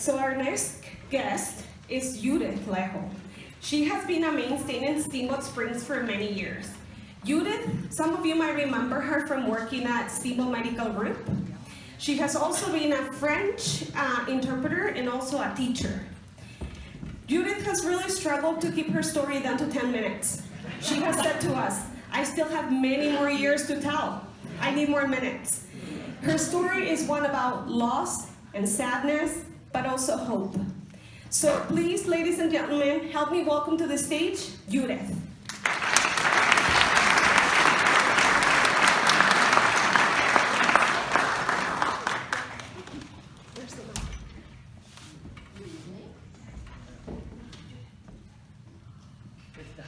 So our next guest is Judith Lehel. She has been a mainstay in Steamboat Springs for many years. Judith, some of you might remember her from working at Steamboat Medical group. She has also been a French interpreter and also a teacher. Judith has really struggled to keep her story down to 10 minutes. She has said to us, I still have many more years to tell. I need more minutes. Her story is one about loss and sadness, but also hope. So please, ladies and gentlemen, help me welcome to the stage, Judith.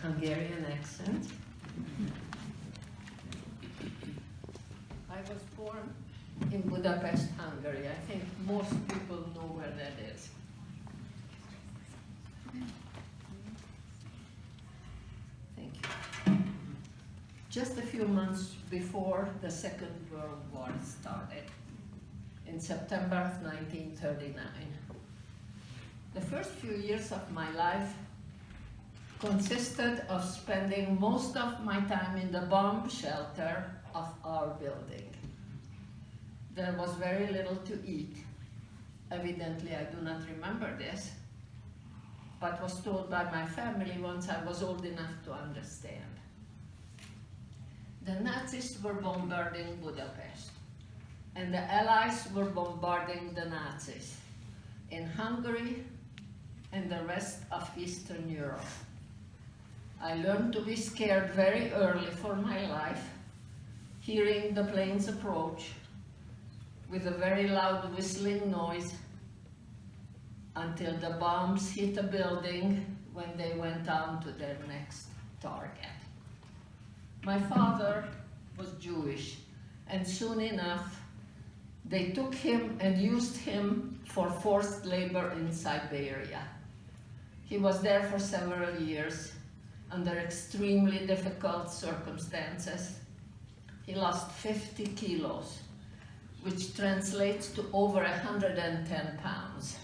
Hungarian accent. I was born in Budapest, Hungary. I think most people know where that is. Thank you. Just a few months before the Second World War started, in September of 1939, the first few years of my life consisted of spending most of my time in the bomb shelter of our building. There was very little to eat. Evidently, I do not remember this, but was told by my family once I was old enough to understand. The Nazis were bombarding Budapest, and the Allies were bombarding the Nazis in Hungary and the rest of Eastern Europe. I learned to be scared very early for my life, hearing the planes approach with a very loud whistling noise until the bombs hit a building when they went on to their next target. My father was Jewish, and soon enough they took him and used him for forced labor in Siberia. He was there for several years under extremely difficult circumstances. He lost 50 kilos, which translates to over 110 pounds.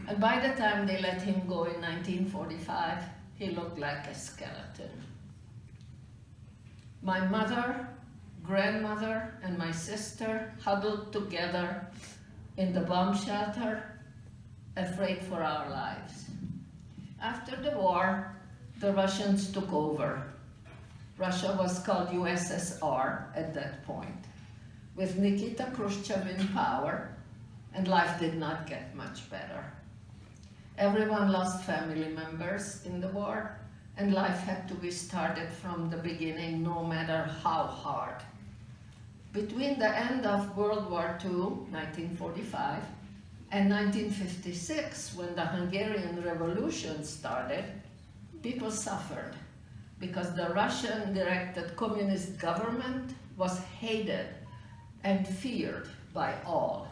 And by the time they let him go in 1945, he looked like a skeleton. My mother, grandmother, and my sister huddled together in the bomb shelter, afraid for our lives. After the war, the Russians took over. Russia was called USSR at that point, with Nikita Khrushchev in power, and life did not get much better. Everyone lost family members in the war, and life had to be started from the beginning, no matter how hard. Between the end of World War II, 1945, and 1956, when the Hungarian Revolution started, people suffered because the Russian-directed communist government was hated and feared by all.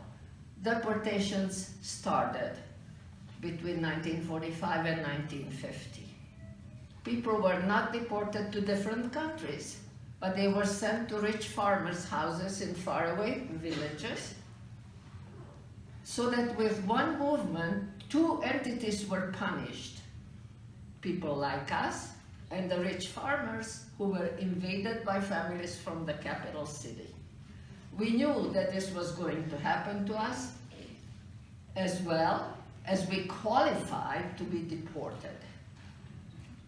Deportations started between 1945 and 1950. People were not deported to different countries, but they were sent to rich farmers' houses in faraway villages, so that with one movement, two entities were punished. People like us and the rich farmers who were invaded by families from the capital city. We knew that this was going to happen to us, as well as we qualified to be deported.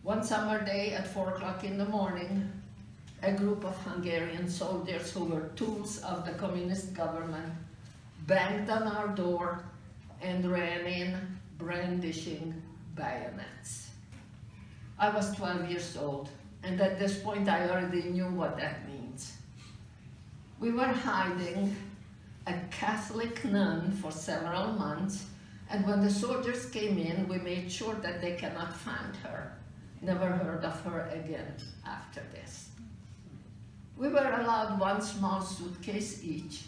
One summer day at 4 o'clock in the morning, a group of Hungarian soldiers who were tools of the communist government banged on our door and ran in, brandishing bayonets. I was 12 years old, and at this point I already knew what that means. We were hiding a Catholic nun for several months, and when the soldiers came in, we made sure that they cannot find her. Never heard of her again after this. We were allowed one small suitcase each,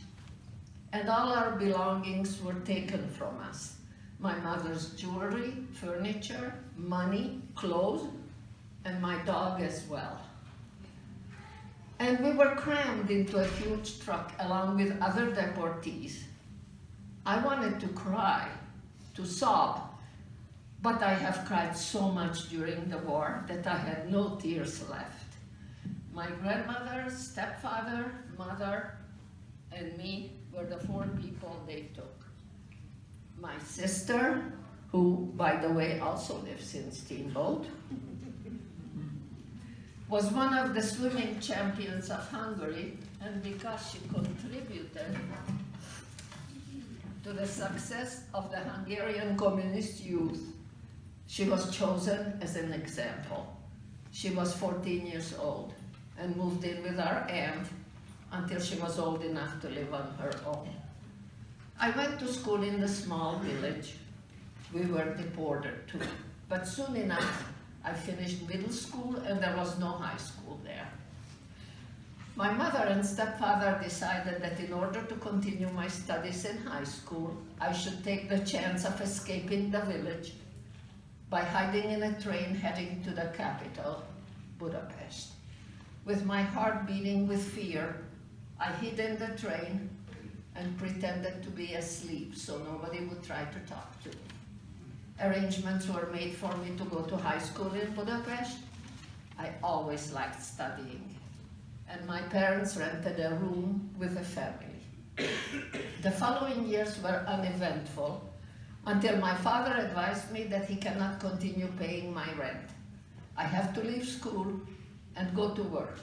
and all our belongings were taken from us. My mother's jewelry, furniture, money, clothes, and my dog as well. And we were crammed into a huge truck along with other deportees. I wanted to cry to sob, but I have cried so much during the war that I had no tears left. My grandmother, stepfather, mother, and me were the 4 people they took. My sister, who, by the way, also lives in Steamboat, was one of the swimming champions of Hungary, and because she contributed to the success of the Hungarian communist youth, she was chosen as an example. She was 14 years old and moved in with our aunt until she was old enough to live on her own. I went to school in the small village we were deported to, but soon enough I finished middle school and there was no high school there. My mother and stepfather decided that in order to continue my studies in high school, I should take the chance of escaping the village by hiding in a train heading to the capital, Budapest. With my heart beating with fear, I hid in the train and pretended to be asleep so nobody would try to talk to me. Arrangements were made for me to go to high school in Budapest. I always liked studying, and my parents rented a room with a family. The following years were uneventful until my father advised me that he cannot continue paying my rent. I have to leave school and go to work.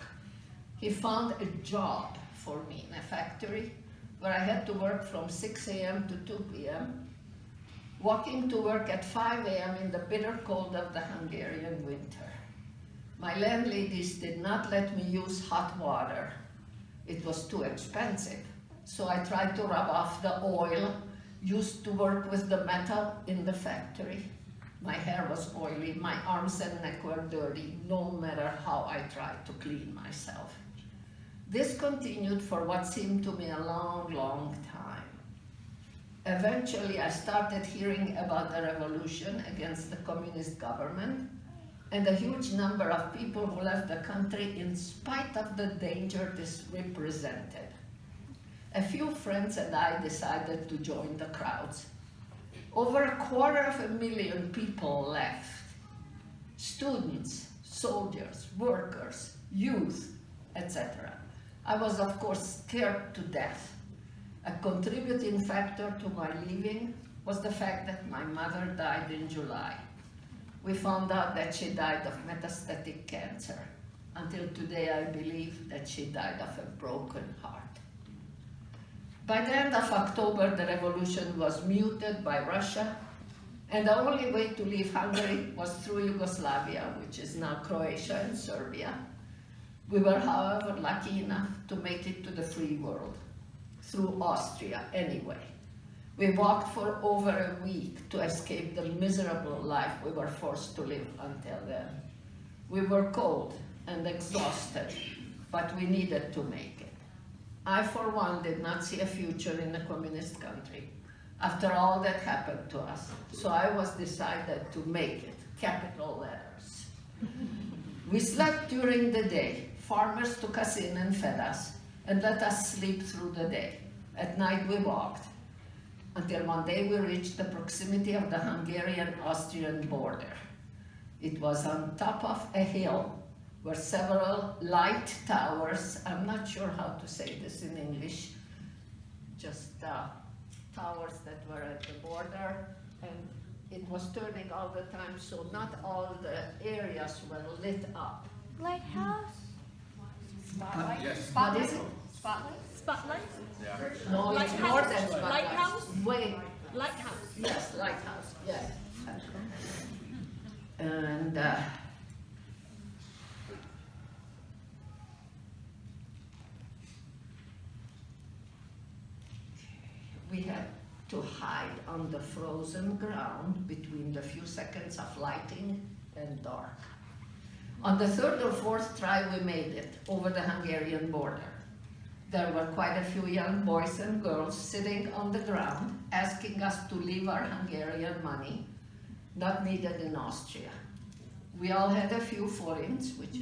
He found a job for me in a factory where I had to work from 6 a.m. to 2 p.m., walking to work at 5 a.m. in the bitter cold of the Hungarian winter. My landladies did not let me use hot water. It was too expensive, so I tried to rub off the oil used to work with the metal in the factory. My hair was oily, my arms and neck were dirty, no matter how I tried to clean myself. This continued for what seemed to me a long, long time. Eventually, I started hearing about the revolution against the communist government and a huge number of people who left the country in spite of the danger this represented. A few friends and I decided to join the crowds. Over 250,000 people left. Students, soldiers, workers, youth, etc. I was, of course, scared to death. A contributing factor to my leaving was the fact that my mother died in July. We found out that she died of metastatic cancer. Until today, I believe that she died of a broken heart. By the end of October, the revolution was muted by Russia, and the only way to leave Hungary was through Yugoslavia, which is now Croatia and Serbia. We were, however, lucky enough to make it to the free world, through Austria anyway. We walked for over a week to escape the miserable life we were forced to live until then. We were cold and exhausted, but we needed to make it. I, for one, did not see a future in a communist country after all that happened to us, so I was decided to make it, capital letters. We slept during the day. Farmers took us in and fed us and let us sleep through the day. At night we walked until one day we reached the proximity of the Hungarian-Austrian border. It was on top of a hill were several light towers. I'm not sure how to say this in English, just towers that were at the border, and it was turning all the time, so not all the areas were lit up. Lighthouse? Spotlight? Yes. What is it? Spotlight? Spotlight? Yeah. No, it's Lighthouse? more than spotlight. Lighthouse? Wait, Lighthouse. yes, lighthouse, yes. And we had to hide on the frozen ground between the few seconds of lighting and dark. On the third or fourth try, we made it over the Hungarian border. There were quite a few young boys and girls sitting on the ground, asking us to leave our Hungarian money, not needed in Austria. We all had a few forints, which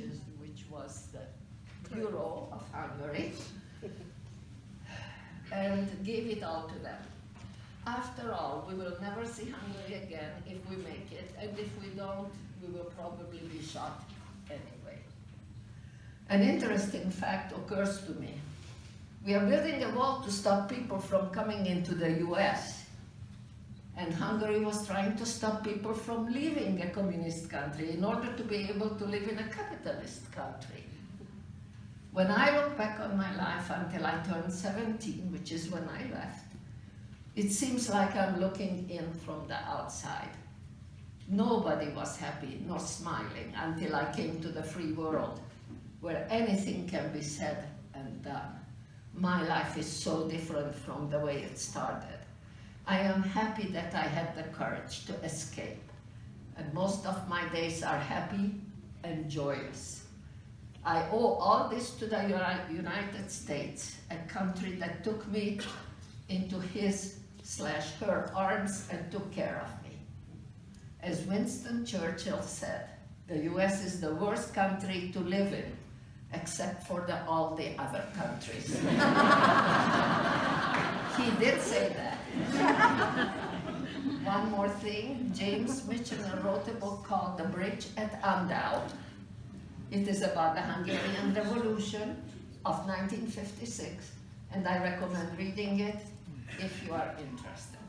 was the euro of Hungary, and gave it all to them. After all, we will never see Hungary again if we make it, and if we don't, we will probably be shot anyway. An interesting fact occurs to me. We are building a wall to stop people from coming into the US. And Hungary was trying to stop people from leaving a communist country in order to be able to live in a capitalist country. When I look back on my life until I turned 17, which is when I left, it seems like I'm looking in from the outside. Nobody was happy nor smiling until I came to the free world, where anything can be said and done. My life is so different from the way it started. I am happy that I had the courage to escape, and most of my days are happy and joyous. I owe all this to the United States, a country that took me into his/her arms and took care of me. As Winston Churchill said, the US is the worst country to live in, except for all the other countries. He did say that. One more thing, James Michener wrote a book called The Bridge at Andau. It is about the Hungarian Revolution of 1956, and I recommend reading it if you are interested.